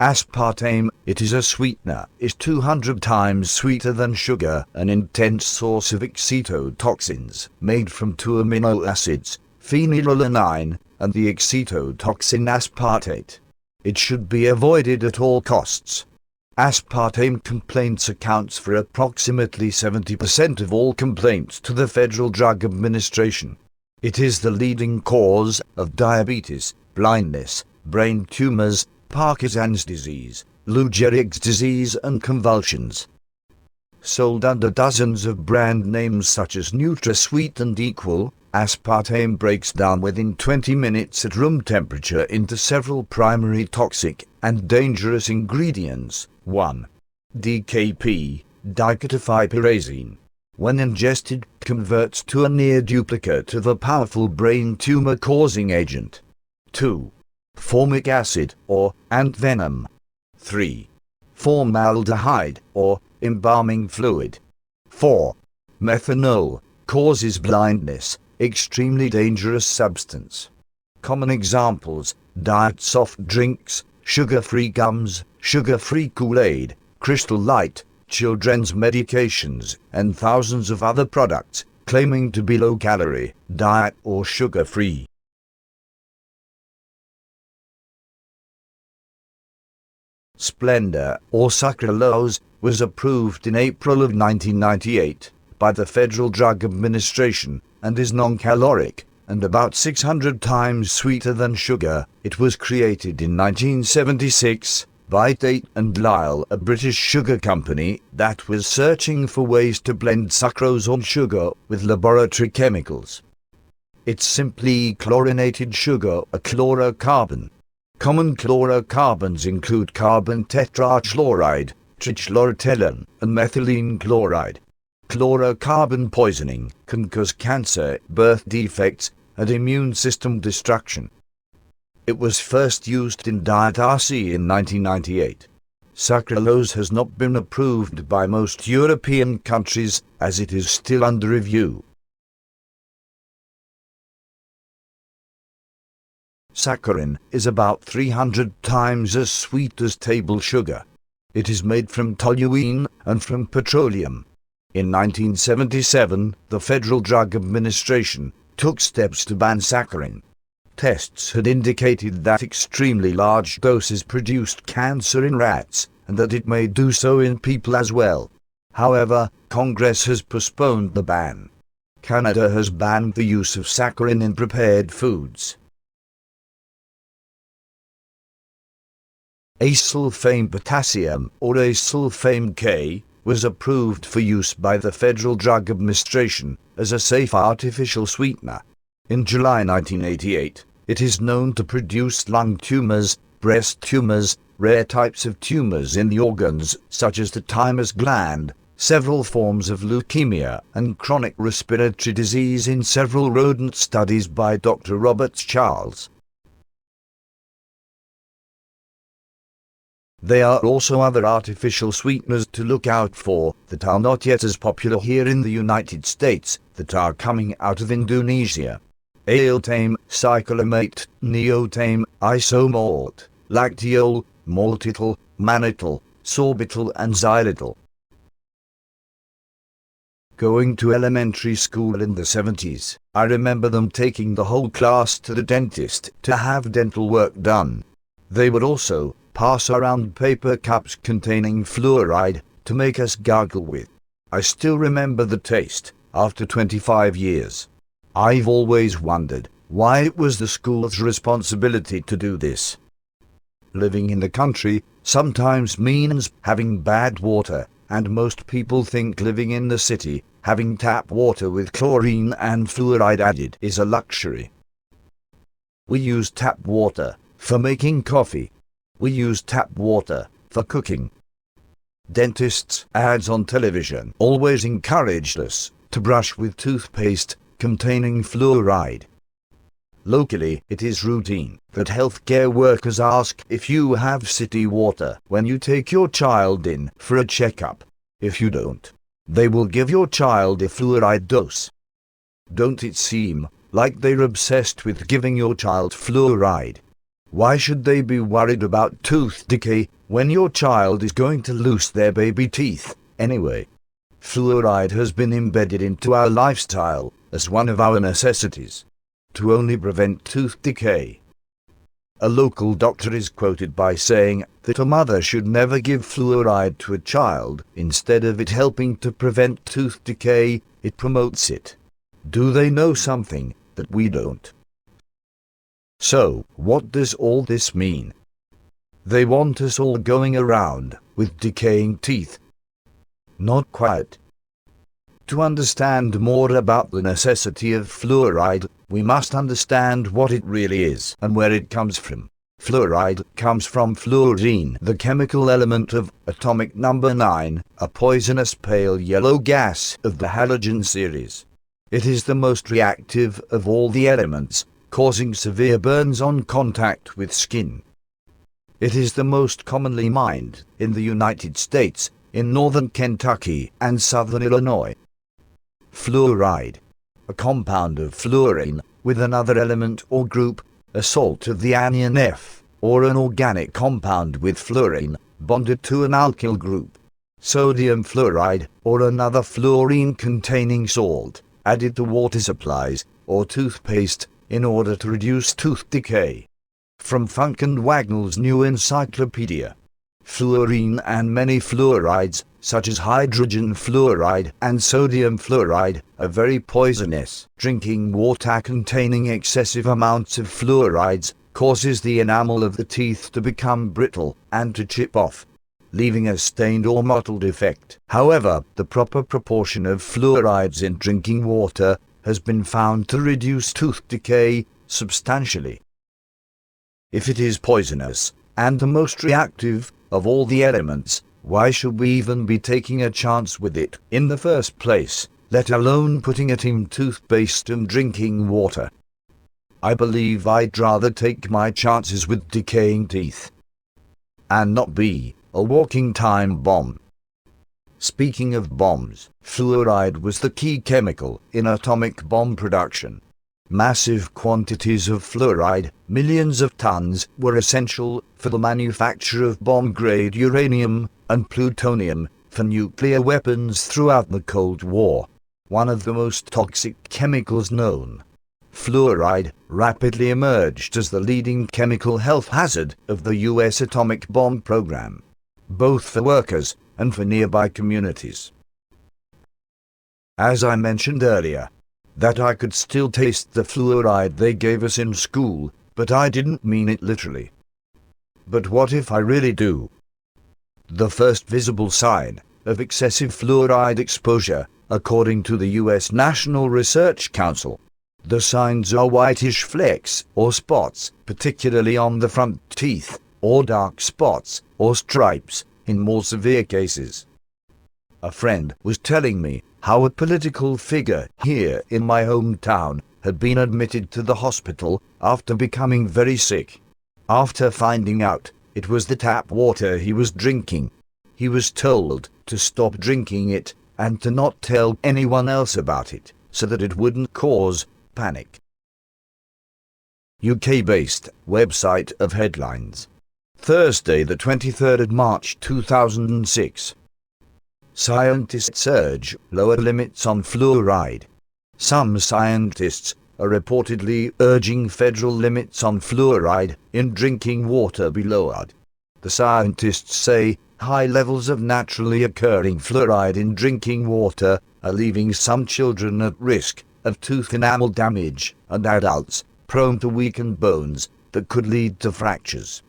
Aspartame, it is a sweetener, is 200 times sweeter than sugar, an intense source of excitotoxins, made from two amino acids, phenylalanine, and the excitotoxin aspartate. It should be avoided at all costs. Aspartame complaints accounts for approximately 70% of all complaints to the Federal Drug Administration. It is the leading cause of diabetes, blindness, brain tumors, Parkinson's disease, Lou Gehrig's disease and convulsions. Sold under dozens of brand names such as NutraSweet and Equal, aspartame breaks down within 20 minutes at room temperature into several primary toxic and dangerous ingredients. 1. DKP, diketopyrazine. When ingested, converts to a near duplicate of a powerful brain tumor-causing agent. 2. Formic acid, or ant venom. 3. Formaldehyde, or embalming fluid. 4. Methanol, causes blindness, extremely dangerous substance. Common examples: diet soft drinks, sugar-free gums, sugar-free Kool-Aid, Crystal Light, children's medications, and thousands of other products, claiming to be low-calorie, diet or sugar-free. Splenda, or sucralose, was approved in April of 1998 by the Federal Drug Administration and is non-caloric and about 600 times sweeter than sugar. It was created in 1976 by Tate and Lyle, a British sugar company that was searching for ways to blend sucrose or sugar with laboratory chemicals. It's simply chlorinated sugar, a chlorocarbon. Common chlorocarbons include carbon tetrachloride, trichloroethylene, and methylene chloride. Chlorocarbon poisoning can cause cancer, birth defects, and immune system destruction. It was first used in Diet RC in 1998. Sucralose has not been approved by most European countries, as it is still under review. Saccharin is about 300 times as sweet as table sugar. It is made from toluene and from petroleum. In 1977, the Federal Drug Administration took steps to ban saccharin. Tests had indicated that extremely large doses produced cancer in rats, and that it may do so in people as well. However, Congress has postponed the ban. Canada has banned the use of saccharin in prepared foods. Acesulfame potassium, or acesulfame K, was approved for use by the Federal Drug Administration as a safe artificial sweetener. In July 1988, it is known to produce lung tumors, breast tumors, rare types of tumors in the organs such as the thymus gland, several forms of leukemia, and chronic respiratory disease in several rodent studies by Dr. Robert Charles. There are also other artificial sweeteners to look out for that are not yet as popular here in the United States, that are coming out of Indonesia. Altame, cyclamate, neotame, isomalt, lactiol, maltitol, mannitol, sorbitol and xylitol. Going to elementary school in the 70s, I remember them taking the whole class to the dentist to have dental work done. They would also pass around paper cups containing fluoride to make us gargle with. I still remember the taste, after 25 years. I've always wondered why it was the school's responsibility to do this. Living in the country sometimes means having bad water, and most people think living in the city, having tap water with chlorine and fluoride added, is a luxury. We use tap water for making coffee. We use tap water for cooking. Dentists' ads on television always encouraged us to brush with toothpaste containing fluoride. Locally, it is routine that healthcare workers ask if you have city water when you take your child in for a checkup. If you don't, they will give your child a fluoride dose. Don't it seem like they're obsessed with giving your child fluoride? Why should they be worried about tooth decay when your child is going to lose their baby teeth anyway? Fluoride has been embedded into our lifestyle as one of our necessities to only prevent tooth decay. A local doctor is quoted by saying that a mother should never give fluoride to a child. Instead of it helping to prevent tooth decay, it promotes it. Do they know something that we don't? So, what does all this mean? They want us all going around with decaying teeth? Not quite. To understand more about the necessity of fluoride, we must understand what it really is and where it comes from. Fluoride comes from fluorine, the chemical element of atomic number 9, a poisonous pale yellow gas of the halogen series. It is the most reactive of all the elements, causing severe burns on contact with skin. It is the most commonly mined in the United States, in northern Kentucky and southern Illinois. Fluoride, a compound of fluorine with another element or group, a salt of the anion F, or an organic compound with fluorine bonded to an alkyl group. Sodium fluoride, or another fluorine-containing salt, added to water supplies or toothpaste in order to reduce tooth decay. From Funk and Wagnall's New Encyclopedia. Fluorine and many fluorides, such as hydrogen fluoride and sodium fluoride, are very poisonous. Drinking water containing excessive amounts of fluorides causes the enamel of the teeth to become brittle and to chip off, leaving a stained or mottled effect. However, the proper proportion of fluorides in drinking water has been found to reduce tooth decay substantially. If it is poisonous, and the most reactive of all the elements, why should we even be taking a chance with it in the first place, let alone putting it in toothpaste and drinking water? I believe I'd rather take my chances with decaying teeth and not be a walking time bomb. Speaking of bombs, fluoride was the key chemical in atomic bomb production. Massive quantities of fluoride, millions of tons, were essential for the manufacture of bomb-grade uranium and plutonium for nuclear weapons throughout the Cold War. One of the most toxic chemicals known, fluoride rapidly emerged as the leading chemical health hazard of the U.S. atomic bomb program, both for workers and for nearby communities. As I mentioned earlier, that I could still taste the fluoride they gave us in school, but I didn't mean it literally. But what if I really do? The first visible sign of excessive fluoride exposure, according to the U.S. National Research Council. The signs are whitish flecks or spots, particularly on the front teeth, or dark spots or stripes in more severe cases. A friend was telling me how a political figure here in my hometown had been admitted to the hospital after becoming very sick. After finding out it was the tap water he was drinking, he was told to stop drinking it and to not tell anyone else about it, so that it wouldn't cause panic. UK-based website of headlines. Thursday, the 23rd of March 2006. Scientists urge lower limits on fluoride. Some scientists are reportedly urging federal limits on fluoride in drinking water be lowered. The scientists say high levels of naturally occurring fluoride in drinking water are leaving some children at risk of tooth enamel damage and adults prone to weakened bones that could lead to fractures.